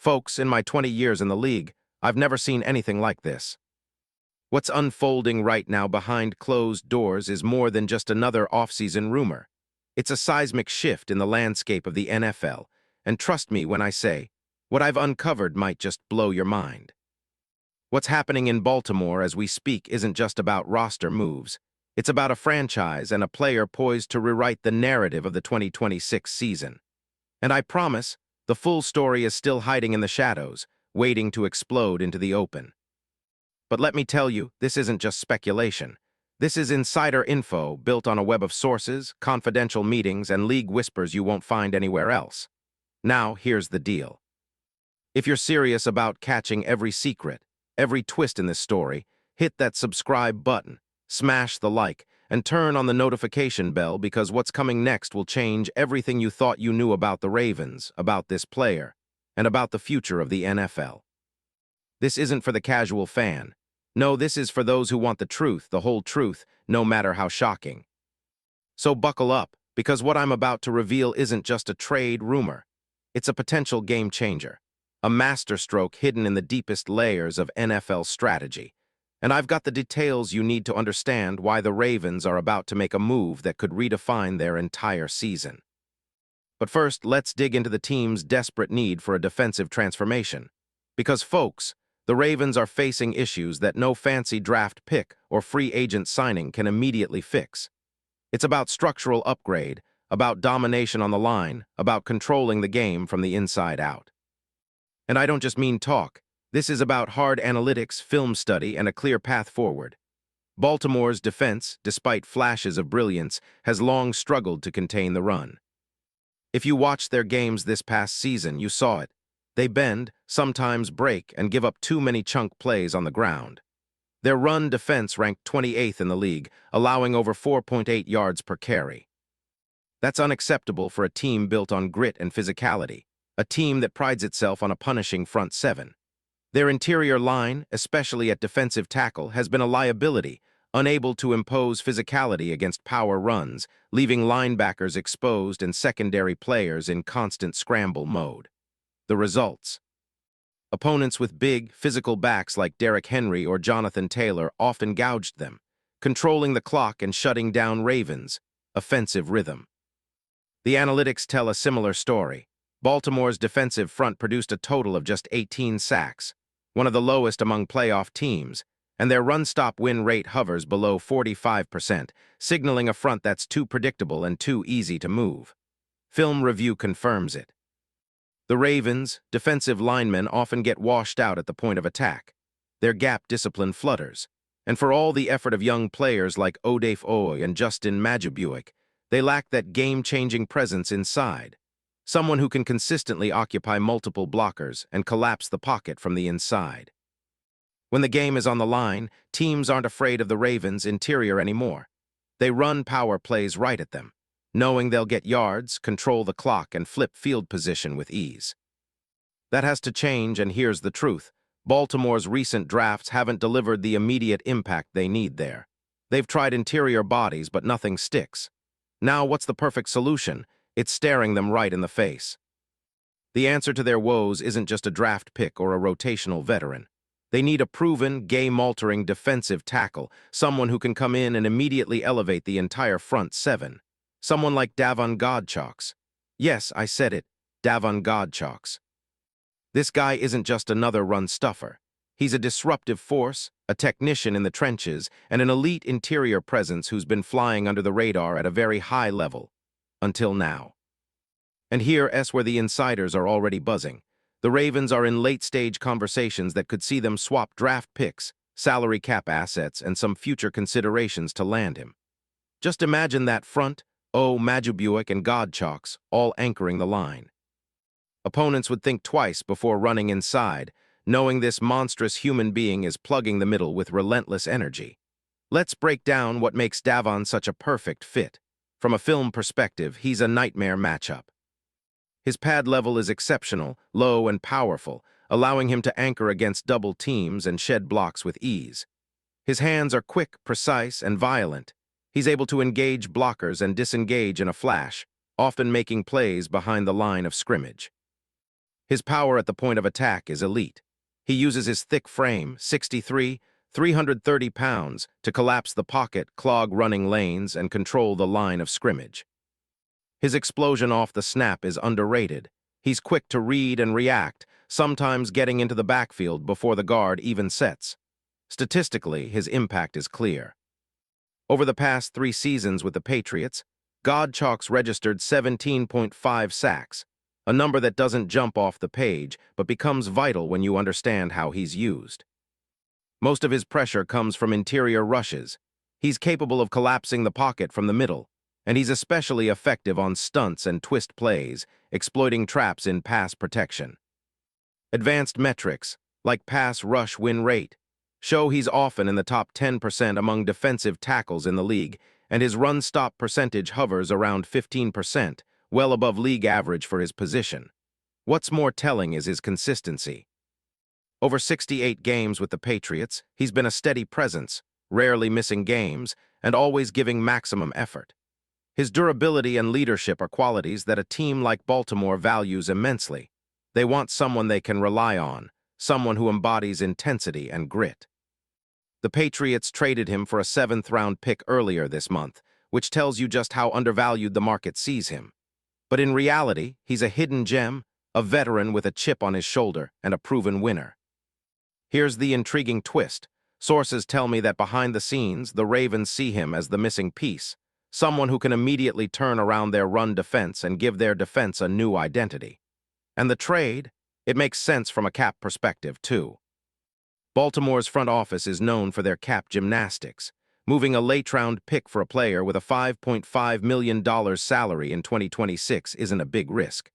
Folks, in my 20 years in the league, I've never seen anything like this. What's unfolding right now behind closed doors is more than just another offseason rumor. It's a seismic shift in the landscape of the NFL, and trust me when I say, what I've uncovered might just blow your mind. What's happening in Baltimore as we speak isn't just about roster moves. It's about a franchise and a player poised to rewrite the narrative of the 2026 season. And I promise, the full story is still hiding in the shadows, waiting to explode into the open. But let me tell you, this isn't just speculation. This is insider info built on a web of sources, confidential meetings, and league whispers you won't find anywhere else. Now, here's the deal. If you're serious about catching every secret, every twist in this story, hit that subscribe button, smash the like, and turn on the notification bell because what's coming next will change everything you thought you knew about the Ravens, about this player, and about the future of the NFL. This isn't for the casual fan. No, this is for those who want the truth, the whole truth, no matter how shocking. So buckle up, because what I'm about to reveal isn't just a trade rumor. It's a potential game changer, a masterstroke hidden in the deepest layers of NFL strategy. And I've got the details you need to understand why the Ravens are about to make a move that could redefine their entire season. But first, let's dig into the team's desperate need for a defensive transformation. Because, folks, the Ravens are facing issues that no fancy draft pick or free agent signing can immediately fix. It's about structural upgrade, about domination on the line, about controlling the game from the inside out. And I don't just mean talk. This is about hard analytics, film study, and a clear path forward. Baltimore's defense, despite flashes of brilliance, has long struggled to contain the run. If you watched their games this past season, you saw it. They bend, sometimes break, and give up too many chunk plays on the ground. Their run defense ranked 28th in the league, allowing over 4.8 yards per carry. That's unacceptable for a team built on grit and physicality, a team that prides itself on a punishing front seven. Their interior line, especially at defensive tackle, has been a liability, unable to impose physicality against power runs, leaving linebackers exposed and secondary players in constant scramble mode. The results. Opponents with big, physical backs like Derrick Henry or Jonathan Taylor often gouged them, controlling the clock and shutting down Ravens' offensive rhythm. The analytics tell a similar story. Baltimore's defensive front produced a total of just 18 sacks, one of the lowest among playoff teams, and their run-stop win rate hovers below 45%, signaling a front that's too predictable and too easy to move. Film review confirms it. The Ravens' defensive linemen often get washed out at the point of attack. Their gap discipline flutters, and for all the effort of young players like Odafe Oweh and Justin Madubuike, they lack that game-changing presence inside. Someone who can consistently occupy multiple blockers and collapse the pocket from the inside. When the game is on the line, teams aren't afraid of the Ravens' interior anymore. They run power plays right at them, knowing they'll get yards, control the clock, and flip field position with ease. That has to change, and here's the truth. Baltimore's recent drafts haven't delivered the immediate impact they need there. They've tried interior bodies, but nothing sticks. Now, what's the perfect solution? It's staring them right in the face. The answer to their woes isn't just a draft pick or a rotational veteran. They need a proven, game-altering defensive tackle, someone who can come in and immediately elevate the entire front seven. Someone like Davon Godchaux. Yes, I said it, Davon Godchaux. This guy isn't just another run-stuffer. He's a disruptive force, a technician in the trenches, and an elite interior presence who's been flying under the radar at a very high level. Until now. And here's where the insiders are already buzzing. The Ravens are in late-stage conversations that could see them swap draft picks, salary cap assets, and some future considerations to land him. Just imagine that front, Madubuike and Godchaux, all anchoring the line. Opponents would think twice before running inside, knowing this monstrous human being is plugging the middle with relentless energy. Let's break down what makes Davon such a perfect fit. From a film perspective, he's a nightmare matchup. His pad level is exceptional, low and powerful, allowing him to anchor against double teams and shed blocks with ease. His hands are quick, precise, and violent. He's able to engage blockers and disengage in a flash, often making plays behind the line of scrimmage. His power at the point of attack is elite. He uses his thick frame, 6'3", 330 pounds, to collapse the pocket, clog running lanes, and control the line of scrimmage. His explosion off the snap is underrated. He's quick to read and react, sometimes getting into the backfield before the guard even sets. Statistically, his impact is clear. Over the past 3 seasons with the Patriots, Godchaux registered 17.5 sacks, a number that doesn't jump off the page but becomes vital when you understand how he's used. Most of his pressure comes from interior rushes. He's capable of collapsing the pocket from the middle, and he's especially effective on stunts and twist plays, exploiting traps in pass protection. Advanced metrics, like pass rush win rate, show he's often in the top 10% among defensive tackles in the league, and his run-stop percentage hovers around 15%, well above league average for his position. What's more telling is his consistency. Over 68 games with the Patriots, he's been a steady presence, rarely missing games, and always giving maximum effort. His durability and leadership are qualities that a team like Baltimore values immensely. They want someone they can rely on, someone who embodies intensity and grit. The Patriots traded him for a 7th-round pick earlier this month, which tells you just how undervalued the market sees him. But in reality, he's a hidden gem, a veteran with a chip on his shoulder, and a proven winner. Here's the intriguing twist. Sources tell me that behind the scenes, the Ravens see him as the missing piece, someone who can immediately turn around their run defense and give their defense a new identity. And the trade, it makes sense from a cap perspective, too. Baltimore's front office is known for their cap gymnastics. Moving a late-round pick for a player with a $5.5 million salary in 2026 isn't a big risk.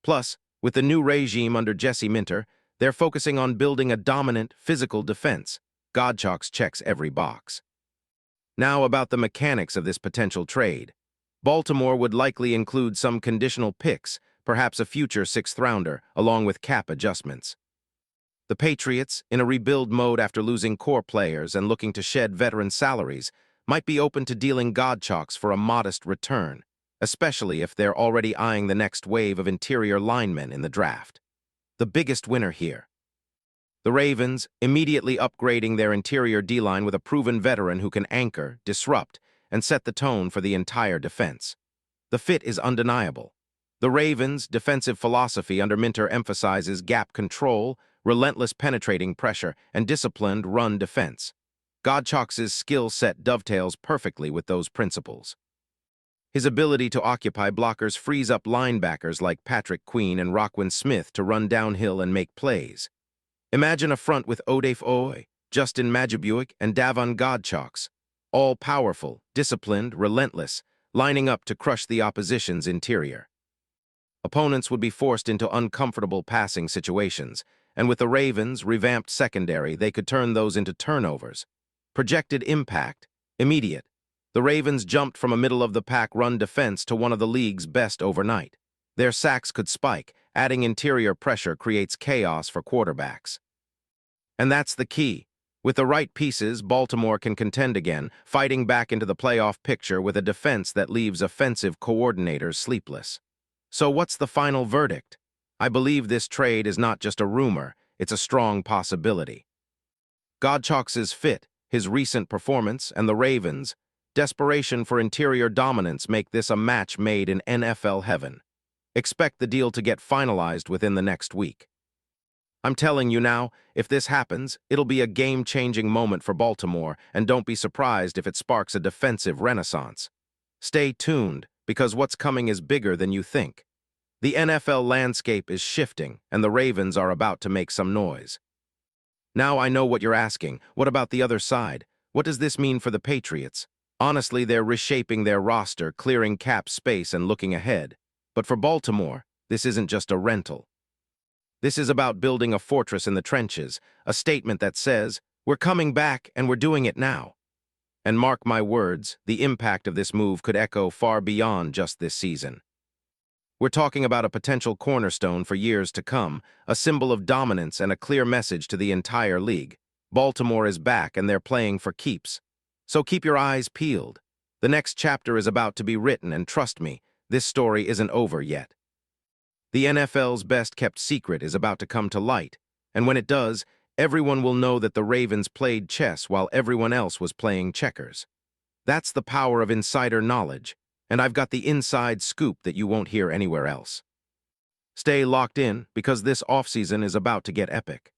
Plus, with the new regime under Jesse Minter, they're focusing on building a dominant, physical defense. Godchaux checks every box. Now about the mechanics of this potential trade. Baltimore would likely include some conditional picks, perhaps a future 6th-rounder, along with cap adjustments. The Patriots, in a rebuild mode after losing core players and looking to shed veteran salaries, might be open to dealing Godchaux for a modest return, especially if they're already eyeing the next wave of interior linemen in the draft. The biggest winner here. The Ravens, immediately upgrading their interior D-line with a proven veteran who can anchor, disrupt, and set the tone for the entire defense. The fit is undeniable. The Ravens' defensive philosophy under Minter emphasizes gap control, relentless penetrating pressure, and disciplined run defense. Godchaux's skill set dovetails perfectly with those principles. His ability to occupy blockers frees up linebackers like Patrick Queen and Roquan Smith to run downhill and make plays. Imagine a front with Odafe Oweh, Justin Madubuike, and Davon Godchaux, all powerful, disciplined, relentless, lining up to crush the opposition's interior. Opponents would be forced into uncomfortable passing situations, and with the Ravens' revamped secondary, they could turn those into turnovers. Projected impact, immediate. The Ravens jumped from a middle-of-the-pack run defense to one of the league's best overnight. Their sacks could spike. Adding interior pressure creates chaos for quarterbacks. And that's the key. With the right pieces, Baltimore can contend again, fighting back into the playoff picture with a defense that leaves offensive coordinators sleepless. So what's the final verdict? I believe this trade is not just a rumor, it's a strong possibility. Godchaux's fit, his recent performance, and the Ravens' desperation for interior dominance make this a match made in NFL heaven. Expect the deal to get finalized within the next week. I'm telling you now, if this happens, it'll be a game-changing moment for Baltimore, and don't be surprised if it sparks a defensive renaissance. Stay tuned, because what's coming is bigger than you think. The NFL landscape is shifting, and the Ravens are about to make some noise. Now I know what you're asking. What about the other side? What does this mean for the Patriots? Honestly, they're reshaping their roster, clearing cap space and looking ahead. But for Baltimore, this isn't just a rental. This is about building a fortress in the trenches, a statement that says, we're coming back and we're doing it now. And mark my words, the impact of this move could echo far beyond just this season. We're talking about a potential cornerstone for years to come, a symbol of dominance and a clear message to the entire league. Baltimore is back and they're playing for keeps. So keep your eyes peeled. The next chapter is about to be written, and trust me, this story isn't over yet. The NFL's best-kept secret is about to come to light, and when it does, everyone will know that the Ravens played chess while everyone else was playing checkers. That's the power of insider knowledge, and I've got the inside scoop that you won't hear anywhere else. Stay locked in, because this offseason is about to get epic.